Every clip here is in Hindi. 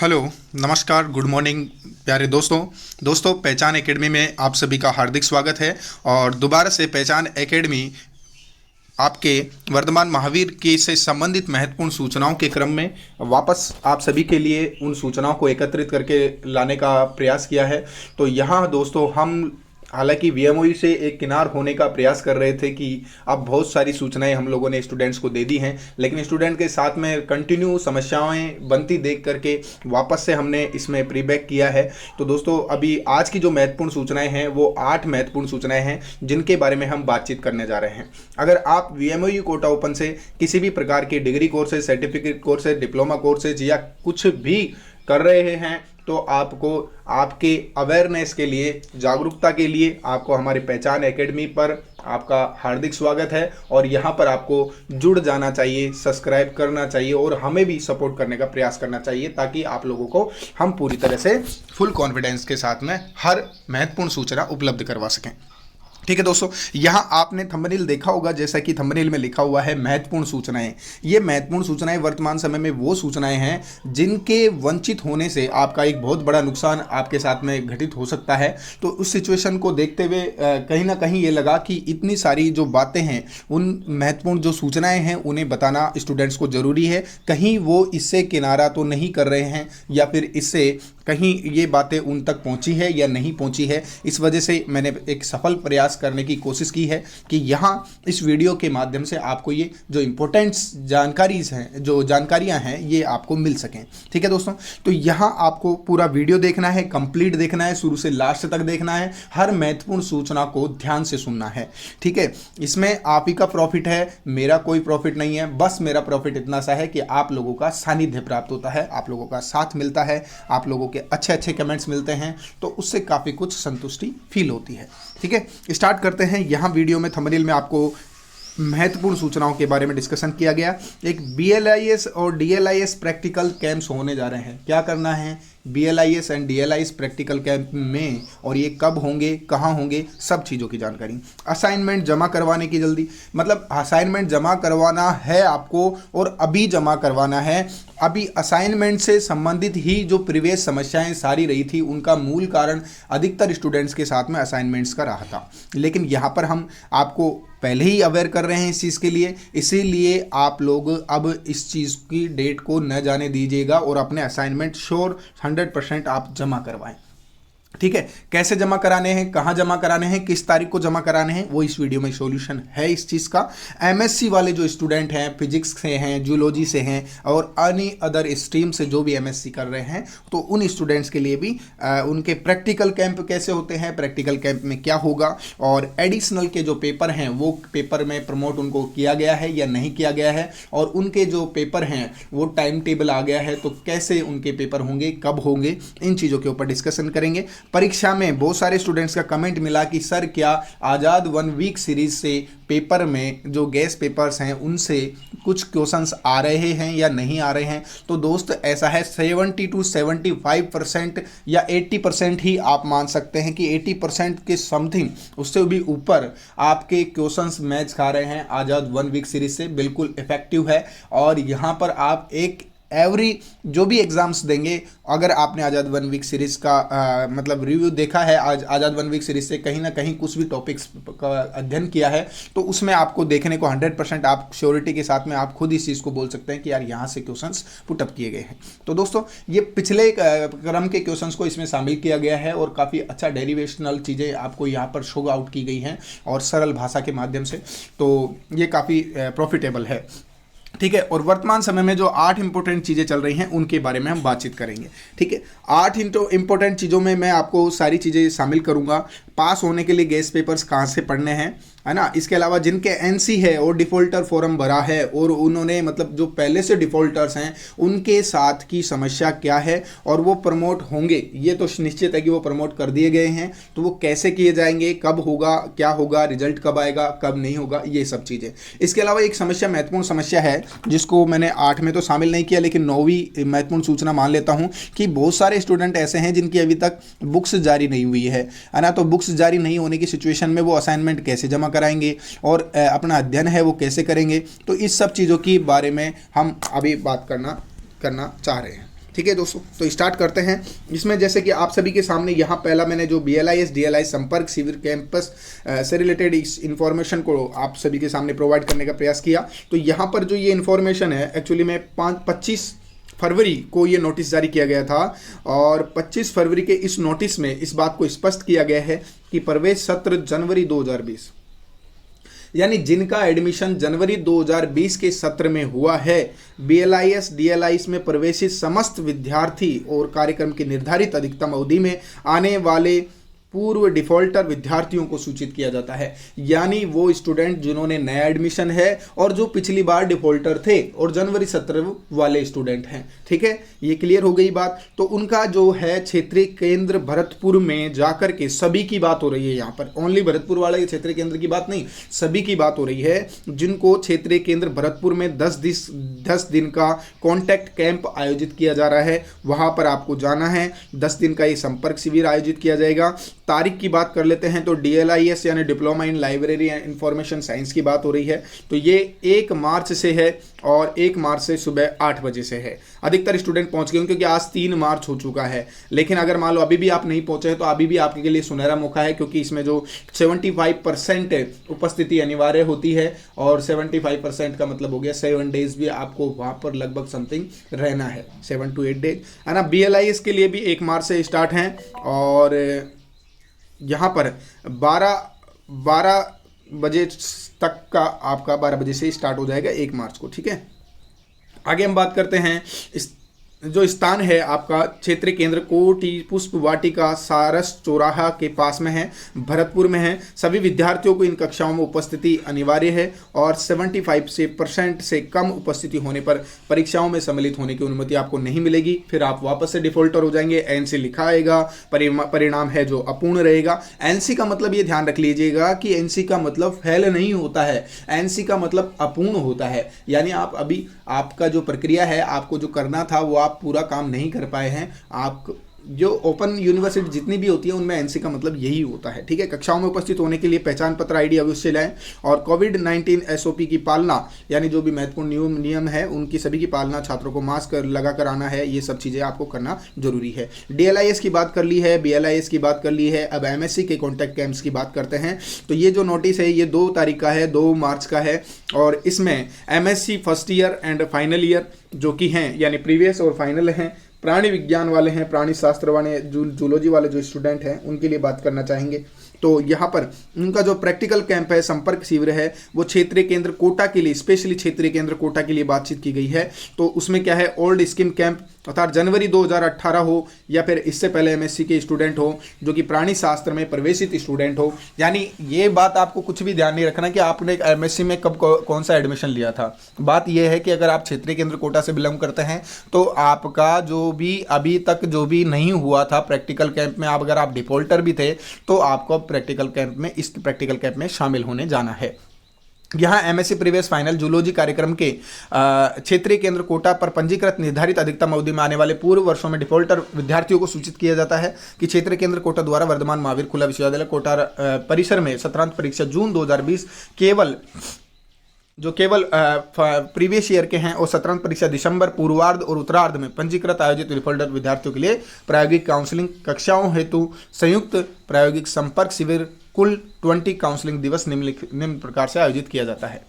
हेलो, नमस्कार, गुड मॉर्निंग प्यारे दोस्तों पहचान एकेडमी में आप सभी का हार्दिक स्वागत है। और दोबारा से पहचान एकेडमी आपके वर्तमान महावीर के से संबंधित महत्वपूर्ण सूचनाओं के क्रम में वापस आप सभी के लिए उन सूचनाओं को एकत्रित करके लाने का प्रयास किया है। तो यहाँ दोस्तों हम हालांकि वीएमओई से एक किनार होने का प्रयास कर रहे थे कि अब बहुत सारी सूचनाएं हम लोगों ने स्टूडेंट्स को दे दी हैं, लेकिन स्टूडेंट के साथ में कंटिन्यू समस्याएं बनती देख करके वापस से हमने इसमें प्रीबैक किया है। तो दोस्तों अभी आज की जो महत्वपूर्ण सूचनाएं हैं वो 8 महत्वपूर्ण सूचनाएं हैं जिनके बारे में हम बातचीत करने जा रहे हैं। अगर आप वीएमओई कोटा ओपन से किसी भी प्रकार के degree courses, certificate courses, diploma courses या कुछ भी कर रहे हैं तो आपको आपके अवेयरनेस के लिए, जागरूकता के लिए आपको हमारी पहचान एकेडमी पर आपका हार्दिक स्वागत है। और यहाँ पर आपको जुड़ जाना चाहिए, सब्सक्राइब करना चाहिए और हमें भी सपोर्ट करने का प्रयास करना चाहिए ताकि आप लोगों को हम पूरी तरह से फुल कॉन्फिडेंस के साथ में हर महत्वपूर्ण सूचना उपलब्ध करवा सकें। ठीक है दोस्तों, यहाँ आपने थंबनेल देखा होगा, जैसा कि थंबनेल में लिखा हुआ है महत्वपूर्ण सूचनाएं। ये महत्वपूर्ण सूचनाएं वर्तमान समय में वो सूचनाएं हैं जिनके वंचित होने से आपका एक बहुत बड़ा नुकसान आपके साथ में घटित हो सकता है। तो उस सिचुएशन को देखते हुए कहीं ना कहीं ये लगा कि इतनी सारी जो बातें हैं, उन महत्वपूर्ण जो सूचनाएं हैं उन्हें बताना स्टूडेंट्स को ज़रूरी है। कहीं वो इससे किनारा तो नहीं कर रहे हैं या फिर इससे कहीं ये बातें उन तक पहुंची है या नहीं पहुंची है। इस वजह से मैंने एक सफल प्रयास करने की कोशिश की है कि यहाँ इस वीडियो के माध्यम से आपको ये जो इम्पोर्टेंट जानकारियाँ हैं ये आपको मिल सकें। ठीक है दोस्तों, तो यहाँ आपको पूरा वीडियो देखना है, कंप्लीट देखना है, शुरू से लास्ट तक देखना है, हर महत्वपूर्ण सूचना को ध्यान से सुनना है। ठीक है, इसमें आप ही का प्रॉफिट है, मेरा कोई प्रॉफिट नहीं है। बस मेरा प्रॉफिट इतना सा है कि आप लोगों का सानिध्य प्राप्त होता है, आप लोगों का साथ मिलता है, आप लोगों के अच्छे अच्छे कमेंट्स मिलते हैं, तो उससे काफ़ी कुछ संतुष्टि फील होती है। ठीक है, स्टार्ट करते हैं। यहाँ वीडियो में थंबनेल में आपको महत्वपूर्ण सूचनाओं के बारे में डिस्कशन किया गया। एक बीएलआईएस और डीएलआईएस प्रैक्टिकल कैंप्स होने जा रहे हैं। क्या करना है बीएलआईएस एंड डीएलआईएस प्रैक्टिकल कैंप में, और ये कब होंगे, कहाँ होंगे, सब चीज़ों की जानकारी। असाइनमेंट जमा करवाने की जल्दी, मतलब असाइनमेंट जमा करवाना है आपको और अभी जमा करवाना है। अभी असाइनमेंट से संबंधित ही जो प्रीवियस समस्याएं सारी रही थी उनका मूल कारण अधिकतर स्टूडेंट्स के साथ में असाइनमेंट्स का रहा था, लेकिन यहाँ पर हम आपको पहले ही अवेयर कर रहे हैं इस चीज़ के लिए, इसीलिए आप लोग अब इस चीज़ की डेट को न जाने दीजिएगा और अपने असाइनमेंट श्योर 100% आप जमा करवाएं। ठीक है, कैसे जमा कराने हैं, कहाँ जमा कराने हैं, किस तारीख को जमा कराने हैं, वो इस वीडियो में सॉल्यूशन है इस चीज़ का। एमएससी वाले जो स्टूडेंट हैं, फिजिक्स से हैं, जूलॉजी से हैं और एनी अदर स्ट्रीम से जो भी एमएससी कर रहे हैं, तो उन स्टूडेंट्स के लिए भी उनके प्रैक्टिकल कैंप कैसे होते हैं, प्रैक्टिकल कैंप में क्या होगा, और एडिशनल के जो पेपर हैं वो पेपर में प्रमोट उनको किया गया है या नहीं किया गया है, और उनके जो पेपर हैं वो टाइम टेबल आ गया है, तो कैसे उनके पेपर होंगे, कब होंगे, इन चीज़ों के ऊपर डिस्कशन करेंगे। परीक्षा में बहुत सारे स्टूडेंट्स का कमेंट मिला कि सर क्या आज़ाद 1 वीक सीरीज से पेपर में जो गेस्ट पेपर्स हैं उनसे कुछ क्वेश्चंस आ रहे हैं या नहीं आ रहे हैं। तो दोस्त ऐसा है, 70 to 75% या 80% ही आप मान सकते हैं कि 80% के समथिंग, उससे भी ऊपर आपके क्वेश्चंस मैच खा रहे हैं आज़ाद 1 वीक सीरीज से। बिल्कुल इफेक्टिव है। और यहाँ पर आप एक एवरी जो भी एग्जाम्स देंगे, अगर आपने आज़ाद 1 वीक सीरीज़ का मतलब रिव्यू देखा है, आज आज़ाद 1 वीक सीरीज़ से कहीं ना कहीं कुछ भी टॉपिक्स का अध्ययन किया है, तो उसमें आपको देखने को 100% आप श्योरिटी के साथ में आप खुद इस चीज़ को बोल सकते हैं कि यार यहाँ से क्वेश्चंस पुटअप किए गए हैं। तो दोस्तों ये पिछले क्रम के क्वेश्चंस को इसमें शामिल किया गया है और काफ़ी अच्छा डेरिवेशनल चीज़ें आपको यहाँ पर शो आउट की गई हैं और सरल भाषा के माध्यम से, तो ये काफ़ी प्रॉफिटेबल है। ठीक है, और वर्तमान समय में जो 8 इंपॉर्टेंट चीज़ें चल रही हैं उनके बारे में हम बातचीत करेंगे। ठीक है, 8 इंपॉर्टेंट चीज़ों में मैं आपको सारी चीज़ें शामिल करूंगा। पास होने के लिए गेस्ट पेपर्स कहाँ से पढ़ने हैं, है ना। इसके अलावा जिनके एनसी है और डिफ़ॉल्टर फॉर्म भरा है और उन्होंने मतलब जो पहले से डिफ़ॉल्टर्स हैं उनके साथ की समस्या क्या है और वो प्रमोट होंगे, ये तो निश्चित है कि वो प्रमोट कर दिए गए हैं, तो वो कैसे किए जाएंगे, कब होगा, क्या होगा, रिजल्ट कब आएगा, कब नहीं होगा, ये सब चीज़ें। इसके अलावा एक समस्या, महत्वपूर्ण समस्या है जिसको मैंने 8 में तो शामिल नहीं किया, लेकिन 9वीं महत्वपूर्ण सूचना मान लेता हूँ कि बहुत सारे स्टूडेंट ऐसे हैं जिनकी अभी तक बुक्स जारी नहीं हुई है ना। तो बुक्स जारी नहीं होने की सिचुएशन में वो असाइनमेंट कैसे जमा कराएंगे और अपना अध्ययन है वो कैसे करेंगे, तो इस सब चीज़ों के बारे में हम अभी बात करना चाह रहे हैं। ठीक है दोस्तों, तो स्टार्ट करते हैं। इसमें जैसे कि आप सभी के सामने यहाँ पहला मैंने जो BLIS DLI संपर्क शिविर कैंपस से रिलेटेड इस इन्फॉर्मेशन को आप सभी के सामने प्रोवाइड करने का प्रयास किया। तो यहाँ पर जो ये इन्फॉर्मेशन है एक्चुअली में 25 फरवरी को ये नोटिस जारी किया गया था और 25 फरवरी के इस नोटिस में इस बात को स्पष्ट किया गया है कि प्रवेश सत्र जनवरी 2020 यानी जिनका एडमिशन जनवरी 2020 के सत्र में हुआ है, BLIS DLIS में प्रवेशित समस्त विद्यार्थी और कार्यक्रम की निर्धारित अधिकतम अवधि में आने वाले पूर्व डिफॉल्टर विद्यार्थियों को सूचित किया जाता है। यानी वो स्टूडेंट जिन्होंने नया एडमिशन है और जो पिछली बार डिफॉल्टर थे और जनवरी सत्र वाले स्टूडेंट हैं। ठीक है, ये क्लियर हो गई बात। तो उनका जो है क्षेत्रीय केंद्र भरतपुर में जाकर के सभी की बात हो रही है। यहाँ पर ओनली भरतपुर वाले क्षेत्रीय केंद्र की बात नहीं, सभी की बात हो रही है जिनको क्षेत्रीय केंद्र भरतपुर में 10 दिन का कॉन्टैक्ट कैंप आयोजित किया जा रहा है। वहां पर आपको जाना है। 10 दिन का ये संपर्क शिविर आयोजित किया जाएगा। तारीख की बात कर लेते हैं तो DLIS यानी diploma in library and information science की बात हो रही है। तो ये 1 मार्च से है और 1 मार्च से सुबह 8 बजे से है। अधिकतर स्टूडेंट पहुंच गए क्योंकि आज 3 मार्च हो चुका है। लेकिन अगर मान लो अभी भी आप नहीं पहुंचे हैं तो अभी भी आपके लिए सुनहरा मौका है, क्योंकि इसमें जो 75% उपस्थिति अनिवार्य होती है और 75% का मतलब हो गया 7 डेज भी आपको वहां पर लगभग समथिंग रहना है, 7 to 8 डेज है ना। BLIS के लिए भी 1 मार्च से स्टार्ट हैं और यहाँ पर 12 बजे तक का आपका 12 बजे से स्टार्ट हो जाएगा 1 मार्च को। ठीक है, आगे हम बात करते हैं। जो स्थान है आपका क्षेत्रीय केंद्र कोटि पुष्प वाटिका सारस चौराहा के पास में है, भरतपुर में है। सभी विद्यार्थियों को इन कक्षाओं में उपस्थिति अनिवार्य है और 75% से कम उपस्थिति होने पर परीक्षाओं में सम्मिलित होने की अनुमति आपको नहीं मिलेगी। फिर आप वापस से डिफॉल्टर हो जाएंगे। NC लिखा आएगा, परिणाम है जो अपूर्ण रहेगा। NC का मतलब ये ध्यान रख लीजिएगा कि NC का मतलब फेल नहीं होता है, NC का मतलब अपूर्ण होता है। यानी आप अभी आपका जो प्रक्रिया है, आपको जो करना था वो आप पूरा काम नहीं कर पाए हैं। आप जो ओपन यूनिवर्सिटी जितनी भी होती है उनमें NC का मतलब यही होता है। ठीक है, कक्षाओं में उपस्थित होने के लिए पहचान पत्र ID अवश्य लाएं और कोविड-19 SOP की पालना यानी जो भी महत्वपूर्ण नियम है उनकी सभी की पालना, छात्रों को मास्क लगा कर आना है, ये सब चीज़ें आपको करना जरूरी है। DLIS की बात कर ली है, BLIS की बात कर ली है, अब MSc के कॉन्टैक्ट कैंप्स की बात करते हैं। तो ये जो नोटिस है ये 2 तारीख का है, 2 मार्च का है और इसमें MSc first year and final year जो कि हैं यानी प्रीवियस और फाइनल हैं, प्राणी विज्ञान वाले हैं, प्राणी शास्त्र वाले, जूलॉजी वाले जो स्टूडेंट हैं उनके लिए बात करना चाहेंगे। तो यहाँ पर उनका जो प्रैक्टिकल कैंप है, संपर्क शिविर है, वो क्षेत्रीय केंद्र कोटा के लिए, स्पेशली क्षेत्रीय केंद्र कोटा के लिए बातचीत की गई है। तो उसमें क्या है, ओल्ड स्कीम कैंप अर्थात जनवरी 2018 हो या फिर इससे पहले MSc के स्टूडेंट हो जो कि प्राणी शास्त्र में प्रवेशित स्टूडेंट हो। यानी ये बात आपको कुछ भी ध्यान नहीं रखना कि आपने MSc में कब कौन सा एडमिशन लिया था। बात यह है कि अगर आप क्षेत्रीय केंद्र कोटा से बिलोंग करते हैं तो आपका जो भी अभी तक जो भी नहीं हुआ था प्रैक्टिकल कैंप में, अगर आप डिफॉल्टर भी थे तो आपको प्रैक्टिकल कैंप में, इस प्रैक्टिकल कैंप में शामिल होने जाना है। यहाँ MSc प्रीवियस फाइनल जूलॉजी कार्यक्रम के क्षेत्रीय केंद्र कोटा पर पंजीकृत निर्धारित अधिकतम अवधि में आने वाले पूर्व वर्षों में डिफॉल्टर विद्यार्थियों को सूचित किया जाता है कि क्षेत्रीय केंद्र कोटा द्वारा वर्धमान महावीर खुला विश्वविद्यालय कोटा परिसर में सत्रांत परीक्षा जून 2020 केवल प्रीवियस ईयर के हैं और सत्रांत परीक्षा दिसंबर पूर्वार्ध और उत्तरार्ध में पंजीकृत आयोजित डिफॉल्टर विद्यार्थियों के लिए प्रायोगिक काउंसलिंग कक्षाओं हेतु संयुक्त प्रायोगिक संपर्क शिविर कुल 20 काउंसलिंग दिवस निम्न प्रकार से आयोजित किया जाता है।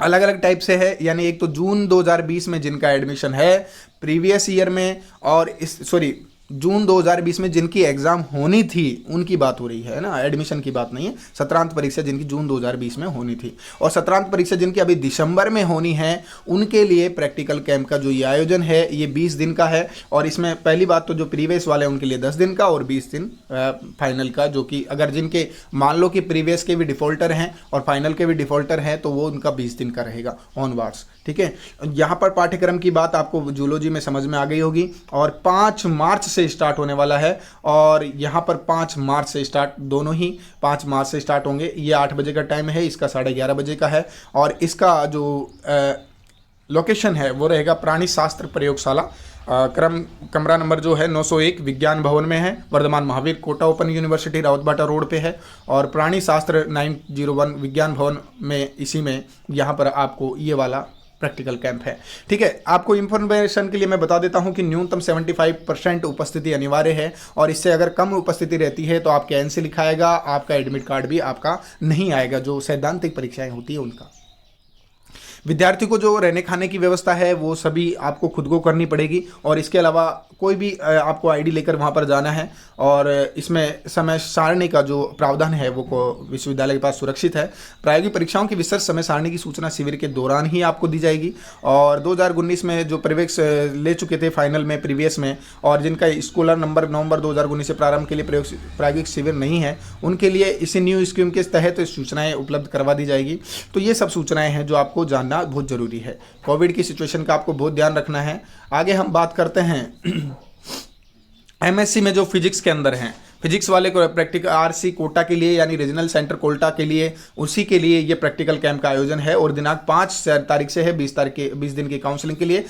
अलग अलग टाइप से है, यानी एक तो जून 2020 में जिनका एडमिशन है प्रीवियस ईयर में और जून 2020 में जिनकी एग्जाम होनी थी उनकी बात हो रही है ना, एडमिशन की बात नहीं है। सत्रांत परीक्षा जिनकी जून 2020 में होनी थी और सत्रांत परीक्षा जिनकी अभी दिसंबर में होनी है उनके लिए प्रैक्टिकल कैंप का जो ये आयोजन है ये 20 दिन का है। और इसमें पहली बात तो जो प्रीवियस वाले हैं उनके लिए 10 दिन का और 20 दिन फाइनल का, जो कि अगर जिनके मान लो कि प्रीवियस के भी डिफॉल्टर हैं और फाइनल के भी डिफॉल्टर हैं तो वो उनका 20 दिन का रहेगा ऑनवर्ड्स। ठीक है, यहाँ पर पाठ्यक्रम की बात आपको जूलॉजी में समझ में आ गई होगी और 5 मार्च से स्टार्ट होने वाला है और यहाँ पर 5 मार्च से स्टार्ट, दोनों ही 5 मार्च से स्टार्ट होंगे। ये 8 बजे का टाइम है, इसका 11:30 बजे का है और इसका जो लोकेशन है वो रहेगा प्राणी शास्त्र प्रयोगशाला, कमरा नंबर जो है 901 विज्ञान भवन में है, Vardhman Mahaveer Kota open university Rawatbhata road पे है और प्राणी शास्त्र 901 विज्ञान भवन में, इसी में यहाँ पर आपको ये वाला प्रैक्टिकल कैंप है। ठीक है, आपको इन्फॉर्मेशन के लिए मैं बता देता हूं कि न्यूनतम 75% उपस्थिति अनिवार्य है, और इससे अगर कम उपस्थिति रहती है तो आप कैंसिल लिखाएगा, आपका एडमिट कार्ड भी आपका नहीं आएगा, जो सैद्धांतिक परीक्षाएं होती है उनका। विद्यार्थी को जो रहने खाने की व्यवस्था है वो सभी आपको खुद को करनी पड़ेगी, और इसके अलावा कोई भी आपको आईडी लेकर वहाँ पर जाना है, और इसमें समय सारणी का जो प्रावधान है वो विश्वविद्यालय के पास सुरक्षित है। प्रायोगिक परीक्षाओं की विस्तृत समय सारणी की सूचना शिविर के दौरान ही आपको दी जाएगी, और 2019 में जो प्रवेश ले चुके थे फाइनल में प्रीवियस में, और जिनका स्कॉलर नंबर नवंबर 2019 से प्रारंभ के लिए प्रायोगिक शिविर नहीं है, उनके लिए इसी न्यू स्कीम के तहत सूचनाएं उपलब्ध करवा दी जाएगी। तो ये सब सूचनाएं हैं जो आपको जानना बहुत जरूरी है। कोविड की सिचुएशन का आपको बहुत ध्यान रखना है। आगे हम बात करते हैं एमएससी में जो फिजिक्स के अंदर हैं, फिजिक्स वाले को प्रैक्टिकल आरसी कोटा के लिए यानी रीजनल सेंटर कोटा के लिए, उसी के लिए ये प्रैक्टिकल कैंप का आयोजन है, और दिनांक 5 तारीख से है 20 दिन की काउंसलिंग के लिए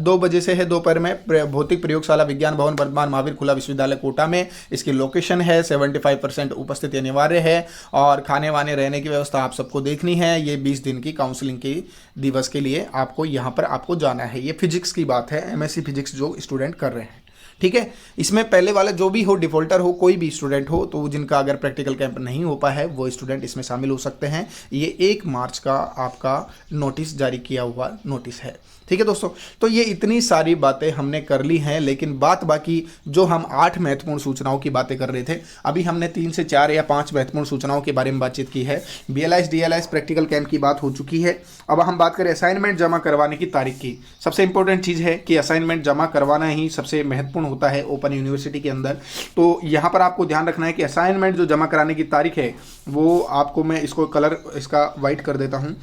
2 बजे से है दोपहर में भौतिक प्रयोगशाला विज्ञान भवन वर्धमान महावीर खुला विश्वविद्यालय कोटा में। इसकी लोकेशन है, 75% उपस्थिति अनिवार्य है, और खाने वाने रहने की व्यवस्था आप सबको देखनी है। ये 20 दिन की काउंसलिंग के दिवस के लिए आपको यहाँ पर आपको जाना है। ये फिजिक्स की बात है, एमएससी फिजिक्स जो स्टूडेंट कर रहे हैं। ठीक है, इसमें पहले वाला जो भी हो, डिफॉल्टर हो, कोई भी स्टूडेंट हो, तो जिनका अगर प्रैक्टिकल कैंप नहीं हो पाया है वो स्टूडेंट इसमें शामिल हो सकते हैं। ये 1 मार्च का आपका नोटिस जारी किया हुआ नोटिस है। ठीक है दोस्तों, तो ये इतनी सारी बातें हमने कर ली हैं, लेकिन बात बाकी जो हम 8 महत्वपूर्ण सूचनाओं की बातें कर रहे थे, अभी हमने 3 से 4 या 5 महत्वपूर्ण सूचनाओं के बारे में बातचीत की है। BLIS DLIS प्रैक्टिकल कैंप की बात हो चुकी है। अब हम बात करें असाइनमेंट जमा करवाने की तारीख की। सबसे इंपॉर्टेंट चीज़ है कि असाइनमेंट जमा करवाना ही सबसे महत्वपूर्ण होता है ओपन यूनिवर्सिटी के अंदर। तो यहाँ पर आपको ध्यान रखना है कि असाइनमेंट जो जमा कराने की तारीख है वो आपको, मैं इसको कलर इसका वाइट कर देता हूँ।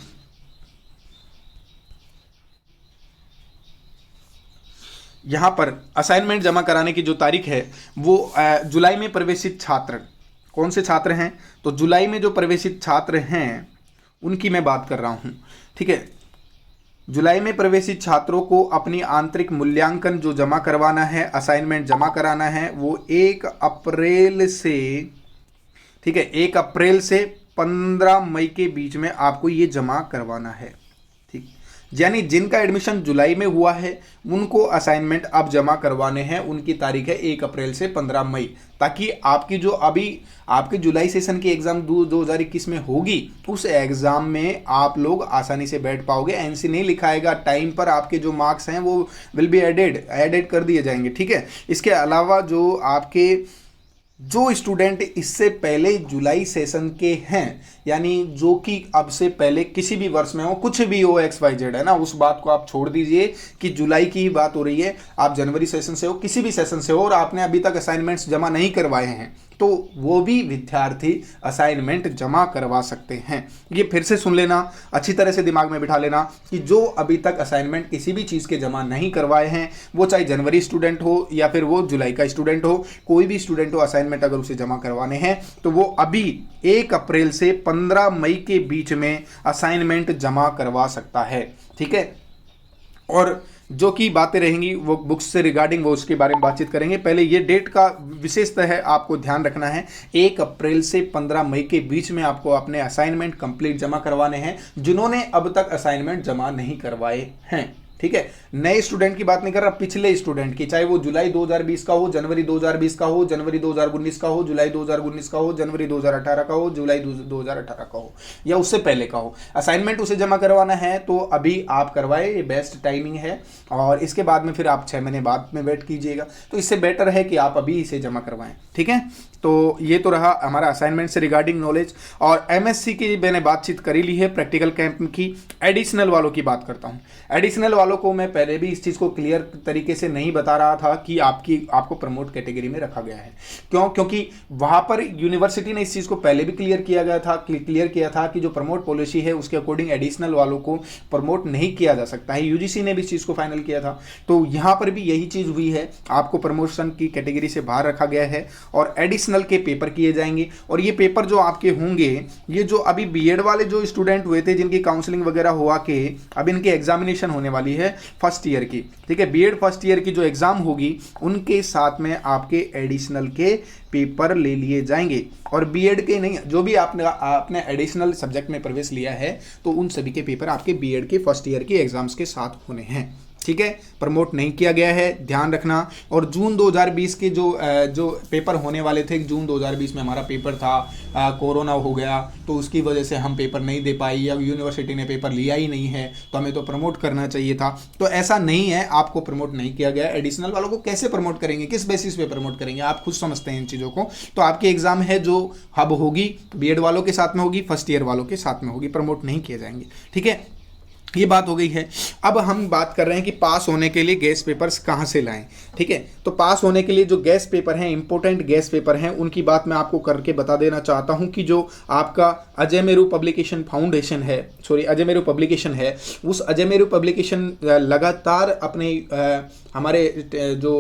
यहाँ पर असाइनमेंट जमा कराने की जो तारीख है वो जुलाई में प्रवेशित छात्र, कौन से छात्र हैं, तो जुलाई में जो प्रवेशित छात्र हैं उनकी मैं बात कर रहा हूँ। ठीक है, जुलाई में प्रवेशित छात्रों को अपनी आंतरिक मूल्यांकन जो जमा करवाना है, असाइनमेंट जमा कराना है, वो 1 अप्रैल से, ठीक है, 1 अप्रैल से 15 मई के बीच में आपको ये जमा करवाना है। ठीक, यानी जिनका एडमिशन जुलाई में हुआ है उनको असाइनमेंट अब जमा करवाने हैं, उनकी तारीख है 1 अप्रैल से 15 मई, ताकि आपकी जो अभी आपके जुलाई सेशन की एग्जाम 2021 में होगी उस एग्जाम में आप लोग आसानी से बैठ पाओगे। एनसी नहीं लिखाएगा, टाइम पर आपके जो मार्क्स हैं वो विल बी एडेड कर दिए जाएंगे। ठीक है, इसके अलावा जो स्टूडेंट इससे पहले जुलाई सेशन के हैं, यानी जो कि अब से पहले किसी भी वर्ष में हो, कुछ भी हो, XYZ है ना, उस बात को आप छोड़ दीजिए कि जुलाई की ही बात हो रही है। आप जनवरी सेशन से हो, किसी भी सेशन से हो, और आपने अभी तक असाइनमेंट्स जमा नहीं करवाए हैं, तो वो भी विद्यार्थी असाइनमेंट जमा करवा सकते हैं। ये फिर से सुन लेना, अच्छी तरह से दिमाग में बिठा लेना कि जो अभी तक असाइनमेंट किसी भी चीज़ के जमा नहीं करवाए हैं, वो चाहे जनवरी स्टूडेंट हो या फिर वो जुलाई का स्टूडेंट हो, कोई भी स्टूडेंट हो, असाइनमेंट अगर उसे जमा करवाने हैं तो वो अभी 1 अप्रैल से 15 मई के बीच में असाइनमेंट जमा करवा सकता है। ठीक है, और जो की बातें रहेंगी वो बुक्स से रिगार्डिंग, वो उसके बारे में बातचीत करेंगे। पहले ये डेट का विशेषता है, आपको ध्यान रखना है 1 अप्रैल से 15 मई के बीच में आपको अपने असाइनमेंट कंप्लीट जमा करवाने हैं, जिन्होंने अब तक असाइनमेंट जमा नहीं करवाए हैं। ठीक है, नए स्टूडेंट की बात नहीं कर रहा, पिछले स्टूडेंट की, चाहे वो जुलाई 2020 का हो, जनवरी 2020 का हो, जनवरी 2019 का हो, जुलाई 2019 का हो, जनवरी 2018 का हो, जुलाई 2018 का हो, या उससे पहले का हो, असाइनमेंट उसे जमा करवाना है तो अभी आप करवाए, ये बेस्ट टाइमिंग है। और इसके बाद में फिर आप 6 महीने बाद में वेट कीजिएगा, तो इससे बेटर है कि आप अभी इसे जमा करवाएं। ठीक है, तो ये तो रहा हमारा असाइनमेंट से रिगार्डिंग नॉलेज। और एमएससी की मैंने बातचीत करी ली है, प्रैक्टिकल कैंप की। एडिशनल वालों की बात करता हूँ। एडिशनल वालों को मैं पहले भी इस चीज़ को क्लियर तरीके से नहीं बता रहा था कि आपको प्रमोट कैटेगरी में रखा गया है। क्यों? क्योंकि वहाँ पर यूनिवर्सिटी ने इस चीज़ को पहले भी क्लियर किया था कि जो प्रमोट पॉलिसी है उसके अकॉर्डिंग एडिशनल वालों को प्रमोट नहीं किया जा सकता है। यूजीसी ने भी इस चीज़ को फाइनल किया था, तो यहाँ पर भी यही चीज़ हुई है, आपको प्रमोशन की कैटेगरी से बाहर रखा गया है और एडिशनल के पेपर किए जाएंगे। और ये पेपर जो आपके होंगे, ये जो अभी बीएड वाले जो स्टूडेंट हुए थे जिनकी काउंसलिंग वगैरह हुआ के अब इनकी एग्जामिनेशन होने वाली वाली है फर्स्ट ईयर की, ठीक है। बीएड फर्स्ट ईयर की जो एग्ज़ाम होगी उनके साथ में आपके एडिशनल के पेपर ले लिए जाएंगे। और बीएड के नहीं, जो भी आपने एडिशनल सब्जेक्ट में प्रवेश लिया है तो उन सभी के पेपर आपके बीएड के फर्स्ट ईयर के एग्जाम्स के साथ होने हैं, ठीक है। प्रमोट नहीं किया गया है, ध्यान रखना। और जून 2020 के जो पेपर होने वाले थे, जून 2020 में हमारा पेपर था, कोरोना हो गया तो उसकी वजह से हम पेपर नहीं दे पाए, या यूनिवर्सिटी ने पेपर लिया ही नहीं है, तो हमें तो प्रमोट करना चाहिए था। तो ऐसा नहीं है, आपको प्रमोट नहीं किया गया। एडिशनल वालों को कैसे प्रमोट करेंगे, किस बेसिस पे प्रमोट करेंगे, आप खुद समझते हैं इन चीज़ों को। तो आपकी एग्जाम है जो हब होगी बीएड वालों के साथ में होगी, फर्स्ट ईयर वालों के साथ में होगी, प्रमोट नहीं किए जाएंगे, ठीक है। ये बात हो गई है। अब हम बात कर रहे हैं कि पास होने के लिए गेस्ट पेपर्स कहाँ से लाएं, ठीक है। तो पास होने के लिए जो गेस्ट पेपर हैं, इंपॉर्टेंट गेस्ट पेपर हैं, उनकी बात मैं आपको करके बता देना चाहता हूं कि जो आपका अजय मेरू पब्लिकेशन फाउंडेशन है, अजय मेरू पब्लिकेशन है, उस अजय मेरू पब्लिकेशन लगातार अपने हमारे जो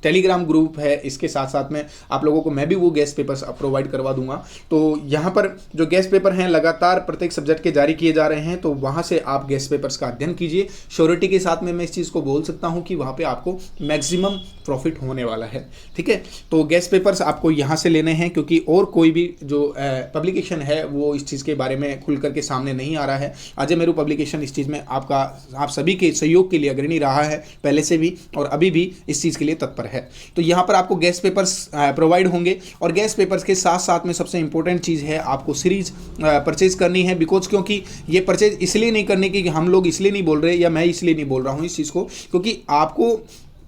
टेलीग्राम ग्रुप है इसके साथ साथ में आप लोगों को मैं भी वो गेस्ट पेपर्स प्रोवाइड करवा दूंगा। तो यहाँ पर जो गेस्ट पेपर हैं लगातार प्रत्येक सब्जेक्ट के जारी किए जा रहे हैं, तो वहाँ से आप गेस्ट पेपर्स का अध्ययन कीजिए। श्योरिटी के साथ में मैं इस चीज़ को बोल सकता हूँ कि वहाँ पे आपको मैक्सिमम प्रॉफिट होने वाला है, ठीक है। तो गेस्ट पेपर्स आपको यहाँ से लेने हैं, क्योंकि और कोई भी जो पब्लिकेशन है वो इस चीज़ के बारे में खुल करके सामने नहीं आ रहा है। अजय मेरू पब्लिकेशन इस चीज़ में आप सभी के सहयोग के लिए अग्रणी रहा है पहले से भी, और अभी भी इस चीज़ के लिए तत्पर है। तो यहाँ पर आपको गेस्ट पेपर्स प्रोवाइड होंगे, और गेस्ट पेपर्स के साथ साथ में सबसे इंपॉर्टेंट चीज़ है आपको सीरीज परचेज करनी है। बिकॉज क्योंकि ये परचेज इसलिए नहीं करने की, हम लोग इसलिए नहीं बोल रहे, या मैं इसलिए नहीं बोल रहा हूँ इस चीज़ को, क्योंकि आपको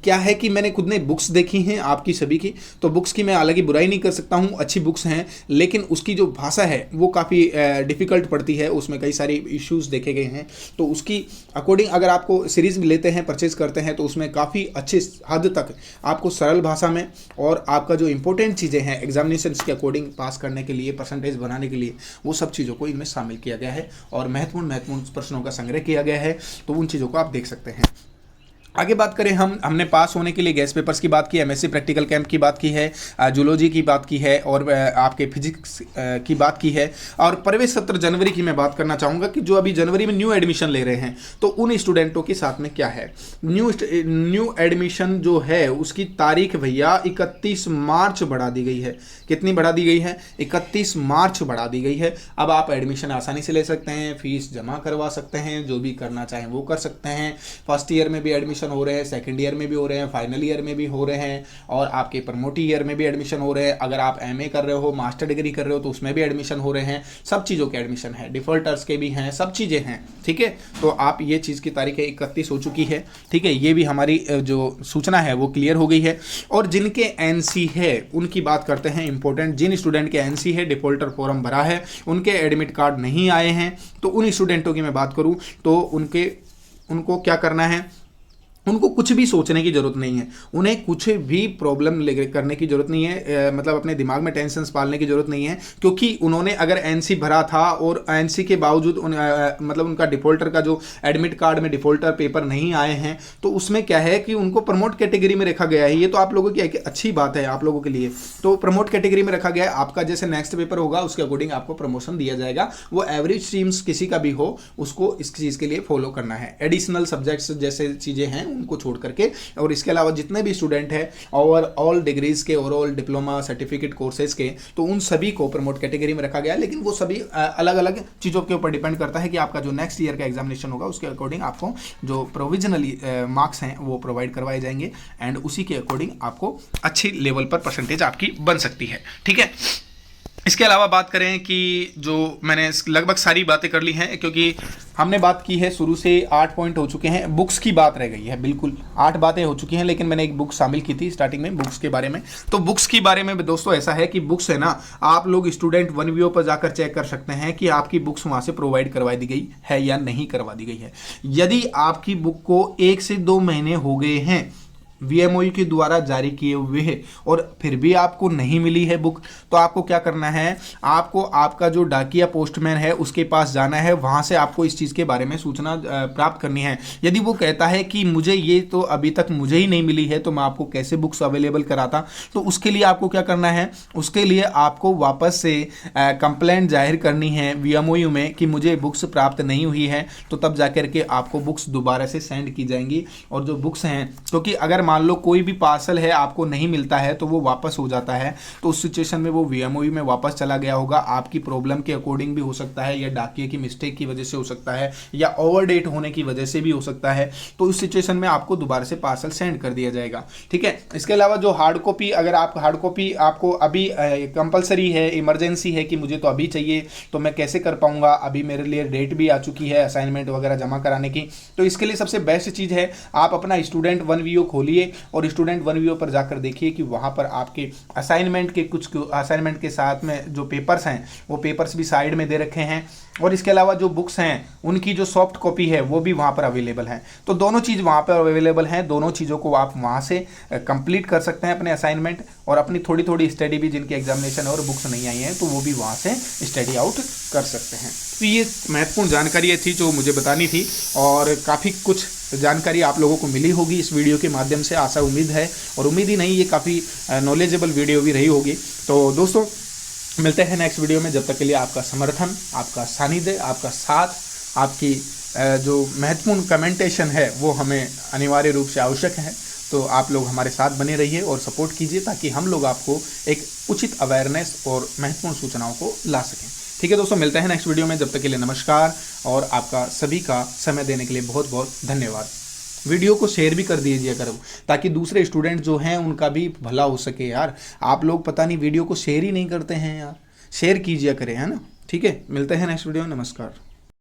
क्या है कि मैंने खुद ने बुक्स देखी हैं आपकी सभी की, तो बुक्स की मैं हालांकि बुराई नहीं कर सकता हूँ, अच्छी बुक्स हैं, लेकिन उसकी जो भाषा है वो काफ़ी डिफ़िकल्ट पड़ती है, उसमें कई सारे इश्यूज देखे गए हैं। तो उसकी अकॉर्डिंग अगर आपको सीरीज़ लेते हैं, परचेज करते हैं, तो उसमें काफ़ी अच्छी हद तक आपको सरल भाषा में और आपका जो इंपॉर्टेंट चीज़ें हैं एग्जामिनेशन के अकॉर्डिंग पास करने के लिए, परसेंटेज बनाने के लिए, वो सब चीज़ों को इनमें शामिल किया गया है और महत्वपूर्ण प्रश्नों का संग्रह किया गया है। तो उन चीज़ों को आप देख सकते हैं। आगे बात करें, हमने पास होने के लिए गेस्ट पेपर्स की बात की, एमएससी प्रैक्टिकल कैंप की बात की है, जूलॉजी की बात की है, और आपके फिजिक्स की बात की है। और प्रवेश सत्र जनवरी की मैं बात करना चाहूँगा कि जो अभी जनवरी में न्यू एडमिशन ले रहे हैं, तो उन स्टूडेंटों के साथ में क्या है, न्यू एडमिशन जो है उसकी तारीख भैया 31 मार्च बढ़ा दी गई है। कितनी बढ़ा दी गई है? 31 मार्च बढ़ा दी गई है। अब आप एडमिशन आसानी से ले सकते हैं, फीस जमा करवा सकते हैं, जो भी करना चाहें वो कर सकते हैं। फर्स्ट ईयर में भी एडमिशन हो रहे हैं, सेकंड ईयर में भी हो रहे हैं, फाइनल ईयर में भी हो रहे हैं, और आपके प्रमोटी ईयर में भी एडमिशन हो रहे हैं। अगर आप एमए कर रहे हो, मास्टर डिग्री कर रहे हो, तो उसमें भी एडमिशन हो रहे हैं। सब चीज़ों के एडमिशन है, डिफॉल्टर्स के भी हैं, सब चीज़ें हैं, ठीक है। तो आप ये चीज़ की तारीख 31 हो चुकी है, ठीक है। ये भी हमारी जो सूचना है वो क्लियर हो गई है। और जिनके एनसी है उनकी बात करते हैं, इंपॉर्टेंट, जिन स्टूडेंट के एनसी है, डिफॉल्टर फॉर्म भरा है, उनके एडमिट कार्ड नहीं आए हैं, तो उन स्टूडेंटों की मैं बात करूं तो उनको क्या करना है, उनको कुछ भी सोचने की जरूरत नहीं है, उन्हें कुछ भी प्रॉब्लम करने की जरूरत नहीं है, मतलब अपने दिमाग में टेंशन पालने की जरूरत नहीं है, क्योंकि उन्होंने अगर एनसी भरा था और एनसी के बावजूद मतलब उनका डिफॉल्टर का जो एडमिट कार्ड में डिफॉल्टर पेपर नहीं आए हैं, तो उसमें क्या है कि उनको प्रमोट कैटेगरी में रखा गया है। ये तो आप लोगों की एक अच्छी बात है, आप लोगों के लिए तो प्रमोट कैटेगरी में रखा गया है। आपका जैसे नेक्स्ट पेपर होगा उसके अकॉर्डिंग आपको प्रमोशन दिया जाएगा। वो एवरेज स्ट्रीम्स किसी का भी हो, उसको इस चीज़ के लिए फॉलो करना है। एडिशनल सब्जेक्ट्स जैसे चीज़ें हैं उनको छोड़ करके, और इसके अलावा जितने भी स्टूडेंट हैं और ऑल डिग्रीज के, ओवरऑल डिप्लोमा, सर्टिफिकेट कोर्सेज के, तो उन सभी को प्रमोट कैटेगरी में रखा गया है। लेकिन वो सभी अलग अलग चीज़ों के ऊपर डिपेंड करता है कि आपका जो नेक्स्ट ईयर का एग्जामिनेशन होगा उसके अकॉर्डिंग आपको जो प्रोविजनली मार्क्स हैं वो प्रोवाइड करवाए जाएंगे, एंड उसी के अकॉर्डिंग आपको अच्छी लेवल पर परसेंटेज आपकी बन सकती है, ठीक है। इसके अलावा बात करें कि जो मैंने लगभग सारी बातें कर ली हैं, क्योंकि हमने बात की है शुरू से 8 पॉइंट हो चुके हैं, बुक्स की बात रह गई है, बिल्कुल 8 बातें हो चुकी हैं, लेकिन मैंने एक बुक शामिल की थी स्टार्टिंग में बुक्स के बारे में। तो बुक्स के बारे में दोस्तों ऐसा है कि बुक्स है ना, आप लोग स्टूडेंट OneView पर जाकर चेक कर सकते हैं कि आपकी बुक्स वहाँ से प्रोवाइड करवा दी गई है या नहीं करवा दी गई है। यदि आपकी बुक को 1 से 2 महीने हो गए हैं, VMOU के द्वारा जारी किए हुए हैं और फिर भी आपको नहीं मिली है बुक, तो आपको क्या करना है, आपको आपका जो डाकिया पोस्टमैन है उसके पास जाना है, वहां से आपको इस चीज़ के बारे में सूचना प्राप्त करनी है। यदि वो कहता है कि मुझे ये तो अभी तक मुझे ही नहीं मिली है तो मैं आपको कैसे बुक्स अवेलेबल कराता, तो उसके लिए आपको क्या करना है, उसके लिए आपको वापस से कंप्लेंट जाहिर करनी है VMOU में कि मुझे बुक्स प्राप्त नहीं हुई है, तो तब जाकर के आपको बुक्स दोबारा से सेंड की जाएंगी। और जो बुक्स हैं, क्योंकि अगर मान लो कोई भी पार्सल है आपको नहीं मिलता है तो वो वापस हो जाता है, तो उस सिचुएशन में वो VMOU में वापस चला गया होगा, आपकी प्रॉब्लम के अकॉर्डिंग भी हो सकता है, या डाकिए की मिस्टेक की वजह से हो सकता है, या ओवर डेट होने की वजह से भी हो सकता है, तो उस सिचुएशन में आपको दोबारा से पार्सल सेंड कर दिया जाएगा। ठीक है। इसके अलावा जो हार्ड कॉपी, अगर आप हार्ड कॉपी आपको अभी कंपलसरी है, इमरजेंसी है कि मुझे तो अभी चाहिए, तो मैं कैसे कर पाऊंगा, अभी मेरे लिए डेट भी आ चुकी है असाइनमेंट वगैरह जमा कराने की, तो इसके लिए सबसे बेस्ट चीज़ है आप अपना स्टूडेंट वन वीओ खोलिए और स्टूडेंट वन वीओ पर जाकर देखिए कि वहाँ पर आपके असाइनमेंट के कुछ असाइनमेंट के साथ में जो पेपर्स हैं वो पेपर्स भी साइड में दे रखे हैं, और इसके अलावा जो बुक्स हैं उनकी जो सॉफ्ट कॉपी है वो भी वहाँ पर अवेलेबल है। तो दोनों चीज़ वहाँ पर अवेलेबल हैं, दोनों चीज़ों को आप वहाँ से कंप्लीट कर सकते हैं अपने असाइनमेंट, और अपनी थोड़ी थोड़ी स्टडी भी, जिनकी एग्जामिनेशन और बुक्स नहीं आई हैं तो वो भी वहाँ से स्टडी आउट कर सकते हैं। तो ये महत्वपूर्ण जानकारी थी जो मुझे बतानी थी, और काफ़ी कुछ जानकारी आप लोगों को मिली होगी इस वीडियो के माध्यम से, आशा उम्मीद है, और उम्मीद ही नहीं, ये काफ़ी नॉलेजेबल वीडियो भी रही होगी। तो दोस्तों मिलते हैं नेक्स्ट वीडियो में, जब तक के लिए आपका समर्थन, आपका सानिध्य, आपका साथ, आपकी जो महत्वपूर्ण कमेंटेशन है वो हमें अनिवार्य रूप से आवश्यक है। तो आप लोग हमारे साथ बने रहिए और सपोर्ट कीजिए, ताकि हम लोग आपको एक उचित अवेयरनेस और महत्वपूर्ण सूचनाओं को ला सकें। ठीक है दोस्तों, मिलते हैं नेक्स्ट वीडियो में, जब तक के लिए नमस्कार, और आपका सभी का समय देने के लिए बहुत बहुत धन्यवाद। वीडियो को शेयर भी कर दीजिए करो, ताकि दूसरे स्टूडेंट जो हैं उनका भी भला हो सके यार। आप लोग पता नहीं वीडियो को शेयर ही नहीं करते हैं यार, शेयर कीजिए करें, है ना। ठीक है, मिलते हैं नेक्स्ट वीडियो में, नमस्कार।